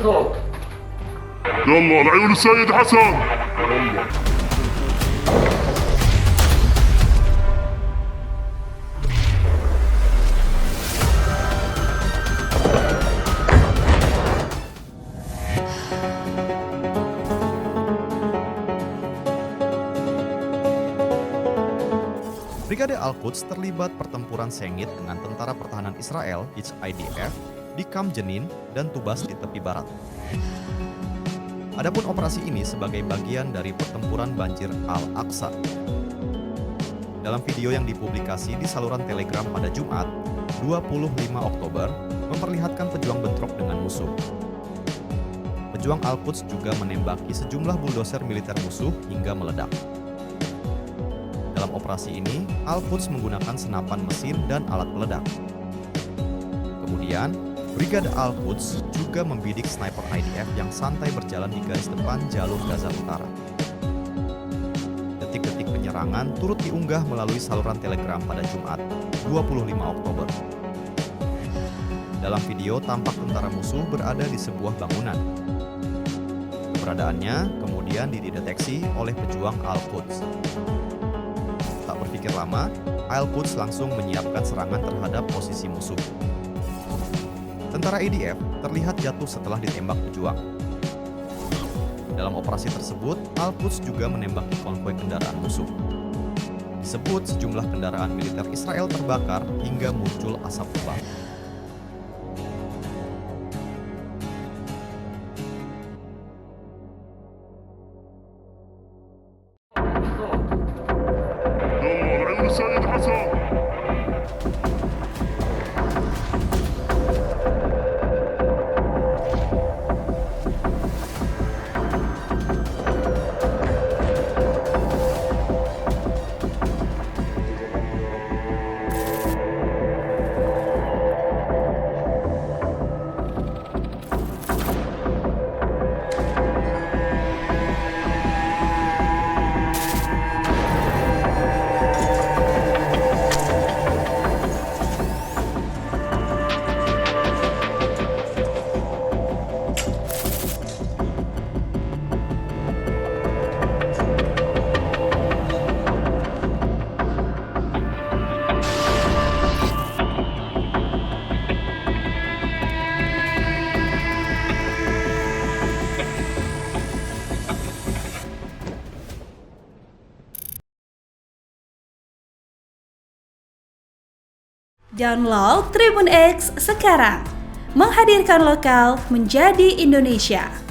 يلا العيون السيد حسن. Brigade Al-Quds terlibat pertempuran sengit dengan Tentara Pertahanan Israel (IDF) di Kam Jenin dan Tubas di tepi barat. Adapun operasi ini sebagai bagian dari pertempuran banjir Al-Aqsa. Dalam video yang dipublikasi di saluran Telegram pada Jumat, 25 Oktober, memperlihatkan pejuang bentrok dengan musuh. Pejuang Al-Quds juga menembaki sejumlah buldoser militer musuh hingga meledak. Dalam operasi ini, Al-Quds menggunakan senapan mesin dan alat peledak. Kemudian, Brigade Al-Quds juga membidik sniper IDF yang santai berjalan di garis depan jalur Gaza Utara. Detik-detik penyerangan turut diunggah melalui saluran Telegram pada Jumat, 25 Oktober. Dalam video tampak tentara musuh berada di sebuah bangunan. Keberadaannya kemudian dideteksi oleh pejuang Al-Quds. Tak berpikir lama, Al-Quds langsung menyiapkan serangan terhadap posisi musuh. Tentara IDF terlihat jatuh setelah ditembak pejuang. Dalam operasi tersebut, Al-Quds juga menembaki konvoi kendaraan musuh. Disebut sejumlah kendaraan militer Israel terbakar hingga muncul asap tebal. السيد حسن. Download Tribun X sekarang, menghadirkan lokal menjadi Indonesia.